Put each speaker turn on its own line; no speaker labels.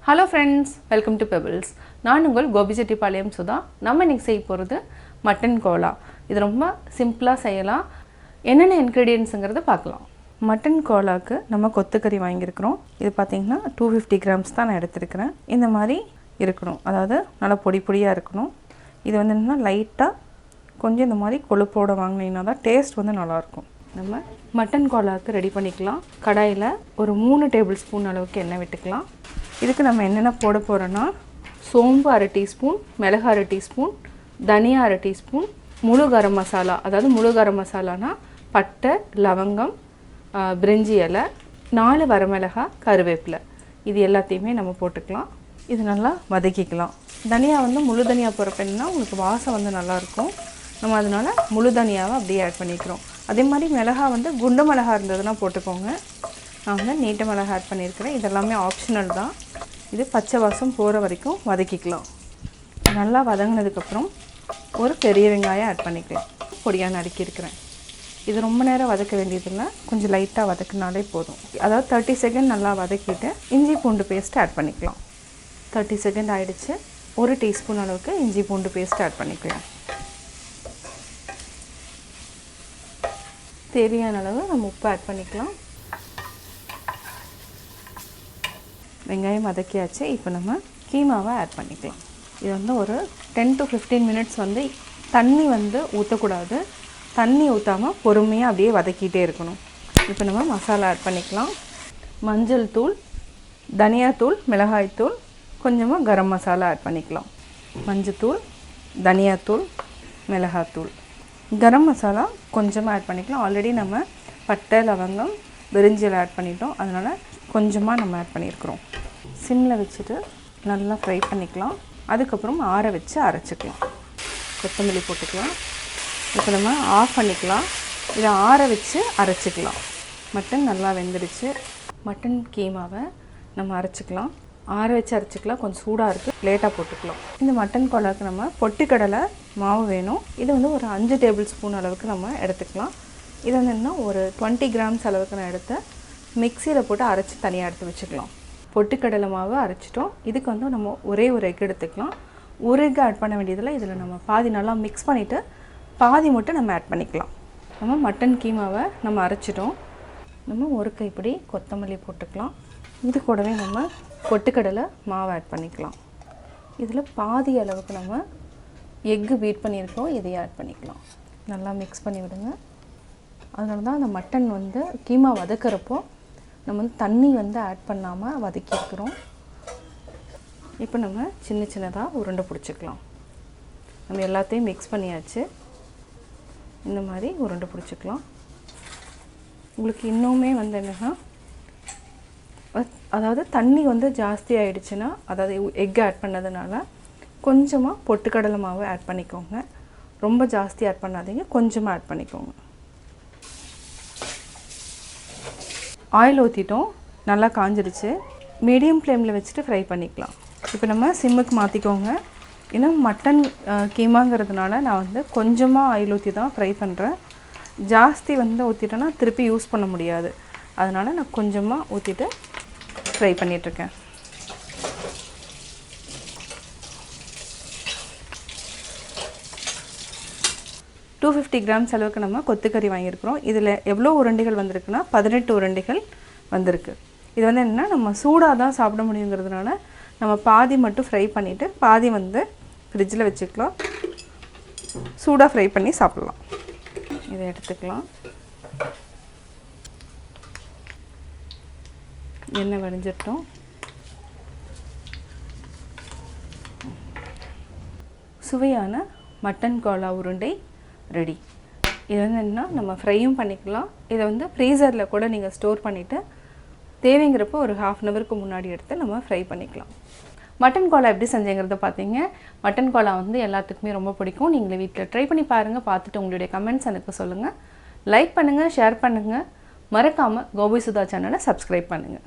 Hello friends, welcome to Pebbles. நான் உங்கள் கோபி சுதா. நம்ம இன்னைக்கு செய்ய போறது மட்டன் கோலா. இது ரொம்ப சிம்பிளா செய்யலாம். என்னென்ன ingredientsங்கறத பார்க்கலாம். மட்டன் கோலாக்கு நம்ம கொத்துக்கறி வாங்கி இருக்கோம். இது பாத்தீங்கன்னா 250 grams தான் நான் எடுத்துர்க்கேன். இந்த மாதிரி இருக்கணும். அதாவது நல்ல பொடி பொடியா இருக்கணும். இது வந்து என்னன்னா லைட்டா கொஞ்சம் இந்த மாதிரி கொழுப்போட வாங்குனீங்கன்னா தான் டேஸ்ட் வந்து நல்லா இருக்கும். நம்ம மட்டன் கோலாக்கு ரெடி பண்ணிக்கலாம். கடாயில ஒரு 3 டேபிள்ஸ்பூன் அளவுக்கு எண்ணெய் விட்டுக்கலாம். இதுக்கு நம்ம என்னென்ன போட போறோம்னா சோம்பு 1/2 டீஸ்பூன், மிளகு 1/2 டீஸ்பூன், தனியா 1/2 டீஸ்பூன், முழு கரம் மசாலா. அதாவது முழு கரம் மசாலானா பட்டை, லவங்கம், பிரிஞ்சி இலை, 4 வரமிளகாய், கருவேப்பிலை. இது எல்லாத்தையுமே நம்ம போட்டுக்கலாம். இது நல்லா வதக்கிக்கலாம். தனியா வந்து முழு தனியா போறப்பன்னா உங்களுக்கு வாசம் வந்து நல்லா இருக்கும். நம்ம அதனால முழு தனியாவை அப்படியே ஆட் பண்ணிக்கிறோம். அதே மாதிரி மிளகாய் வந்து குண்டு மிளகாய் இருந்ததுன்னா போட்டுக்கோங்க. நான் வந்து நீட்ட மிளகாய் ஆட் பண்ணியிருக்கிறேன். இதெல்லாமே ஆப்ஷனல் தான். இது பச்சை வாசம் போகிற வரைக்கும் வதக்கிக்கலாம். நல்லா வதங்கினதுக்கப்புறம் ஒரு பெரிய வெங்காயம் ஆட் பண்ணிக்கலாம். பொடியாக நறுக்கியிருக்கிறேன். இது ரொம்ப நேரம் வதக்க வேண்டியதில்லை, கொஞ்சம் லைட்டாக வதக்கினாலே போதும். அதாவது 30 செகண்ட் நல்லா வதக்கிட்டு இஞ்சி பூண்டு பேஸ்ட் ஆட் பண்ணிக்கலாம். 30 செகண்ட் ஆகிடுச்சு. 1 டீஸ்பூன் அளவுக்கு இஞ்சி பூண்டு பேஸ்ட் ஆட் பண்ணிக்கலாம். தேவையான அளவு நம்ம உப்பு ஆட் பண்ணிக்கலாம். வெங்காயம் வதக்கியாச்சு. இப்போ நம்ம கீமாவை ஆட் பண்ணிக்கலாம். இது வந்து ஒரு 10 to 15 மினிட்ஸ் வந்து தண்ணி வந்து ஊற்றக்கூடாது. தண்ணி ஊற்றாமல் பொறுமையாக அப்படியே வதக்கிட்டே இருக்கணும். இப்போ நம்ம மசாலா ஆட் பண்ணிக்கலாம். மஞ்சள் தூள், தனியாத்தூள், மிளகாய்த்தூள், கொஞ்சமாக கரம் மசாலா ஆட் பண்ணிக்கலாம். மஞ்சத்தூள், தனியாத்தூள், மிளகாத்தூள், கரம் மசாலா கொஞ்சமாக ஆட் பண்ணிக்கலாம். ஆல்ரெடி நம்ம பட்டை, லவங்கம், பிரிஞ்சியில் ஆட் பண்ணிட்டோம். அதனால் கொஞ்சமாக நம்ம ஆட் பண்ணியிருக்கிறோம். சிம்மில் வச்சுட்டு நல்லா ஃப்ரை பண்ணிக்கலாம். அதுக்கப்புறம் ஆற வச்சு அரைச்சிக்கலாம். கொத்தமல்லி போட்டுக்கலாம். இப்போ நம்ம ஆஃப் பண்ணிக்கலாம். இதை ஆற வச்சு அரைச்சிக்கலாம். மட்டன் நல்லா வெந்துடுச்சு. மட்டன் கீமாவை நம்ம அரைச்சிக்கலாம். ஆற வச்சு அரைச்சிக்கலாம். கொஞ்சம் சூடாக இருக்குது, லேட்டாக போட்டுக்கலாம். இந்த மட்டன் கோலாக்கு நம்ம பொட்டுக்கடலை மாவு வேணும். இது வந்து ஒரு 5 டேபிள் ஸ்பூன் அளவுக்கு நம்ம எடுத்துக்கலாம். இது வந்து என்ன ஒரு 20 கிராம்ஸ் அளவுக்கு நான் எடுத்து மிக்சியில் போட்டு அரைச்சி தனியாக எடுத்து வச்சுக்கலாம். பொட்டுக்கடலை மாவு அரைச்சிட்டோம். இதுக்கு வந்து நம்ம ஒரே ஒரு எக் எடுத்துக்கலாம். ஒரு எக் ஆட் பண்ண வேண்டியதில் இதில் நம்ம பாதி நல்லா மிக்ஸ் பண்ணிவிட்டு பாதி மட்டும் நம்ம ஆட் பண்ணிக்கலாம். நம்ம மட்டன் கீமாவை நம்ம அரைச்சிட்டோம். நம்ம ஒரு கைப்பிடி கொத்தமல்லி போட்டுக்கலாம். இது கூடவே நம்ம பொட்டுக்கடலை மாவு ஆட் பண்ணிக்கலாம். இதில் பாதி அளவுக்கு நம்ம எக்கு பீட் பண்ணியிருக்கோம். இதையும் ஆட் பண்ணிக்கலாம். நல்லா மிக்ஸ் பண்ணி விடுங்க. அதனால தான் அந்த மட்டன் வந்து கீமா வதக்கிறப்போ நம்ம வந்து தண்ணி வந்து ஆட் பண்ணாமல் வதக்கியிருக்கிறோம். இப்போ நம்ம சின்ன சின்னதாக உருண்டை பிடிச்சிக்கலாம். நம்ம எல்லாத்தையும் மிக்ஸ் பண்ணியாச்சு. இந்த மாதிரி உருண்டை பிடிச்சிக்கலாம். உங்களுக்கு இன்னுமே வந்து என்னென்னா அதாவது தண்ணி வந்து ஜாஸ்தி ஆகிடுச்சுன்னா, அதாவது எக் ஆட் பண்ணதுனால கொஞ்சமாக பொட்டுக்கடலை மாவு ஆட் பண்ணிக்கோங்க. ரொம்ப ஜாஸ்தி ஆட் பண்ணாதீங்க, கொஞ்சமாக ஆட் பண்ணிக்கோங்க. ஆயில் ஊற்றிட்டோம். நல்லா காஞ்சிடுச்சு. மீடியம் ஃப்ளேமில் வச்சுட்டு ஃப்ரை பண்ணிக்கலாம். இப்போ நம்ம சிம்முக்கு மாற்றிக்கோங்க. ஏன்னா மட்டன் கீமாங்கிறதுனால நான் வந்து கொஞ்சமாக ஆயில் ஊற்றி தான் ஃப்ரை பண்ணுறேன். ஜாஸ்தி வந்து ஊற்றிட்டேன்னா திருப்பி யூஸ் பண்ண முடியாது. அதனால் நான் கொஞ்சமாக ஊற்றிட்டு ஃப்ரை பண்ணிகிட்ருக்கேன். $250 கிராம்ஸ் அளவுக்கு நம்ம கொத்துக்கறி வாங்கியிருக்கிறோம். இதில் எவ்வளோ உருண்டைகள் வந்திருக்குன்னா 18 உருண்டைகள் வந்திருக்கு. இது வந்து என்னென்னா நம்ம சூடாக தான் சாப்பிட முடியுங்கிறதுனால நம்ம பாதி மட்டும் ஃப்ரை பண்ணிவிட்டு பாதி வந்து ஃப்ரிட்ஜில் வச்சுக்கலாம். சூடாக ஃப்ரை பண்ணி சாப்பிட்லாம். இதை எடுத்துக்கலாம். எண்ணெய் வடிஞ்சிட்டோம். சுவையான மட்டன் கோலா உருண்டை ரெடி. இது வந்து என்னன்னா நம்ம ஃப்ரையும் பண்ணிக்கலாம். இதை வந்து ஃப்ரீசரில் கூட நீங்கள் ஸ்டோர் பண்ணிவிட்டு தேவைங்கிறப்போ ஒரு 1/2 அன் ஹவருக்கு முன்னாடி எடுத்து நம்ம ஃப்ரை பண்ணிக்கலாம். மட்டன் கோலா எப்படி செஞ்சேங்கிறத பார்த்தீங்க. மட்டன் கோலா வந்து எல்லாத்துக்குமே ரொம்ப பிடிக்கும். நீங்களே வீட்டில் ட்ரை பண்ணி பாருங்கள். பார்த்துட்டு உங்களுடைய கமெண்ட்ஸ் எனக்கு சொல்லுங்கள். லைக் பண்ணுங்கள், ஷேர் பண்ணுங்கள். மறக்காமல் கோபி சுதா சேனலை சப்ஸ்கிரைப் பண்ணுங்கள்.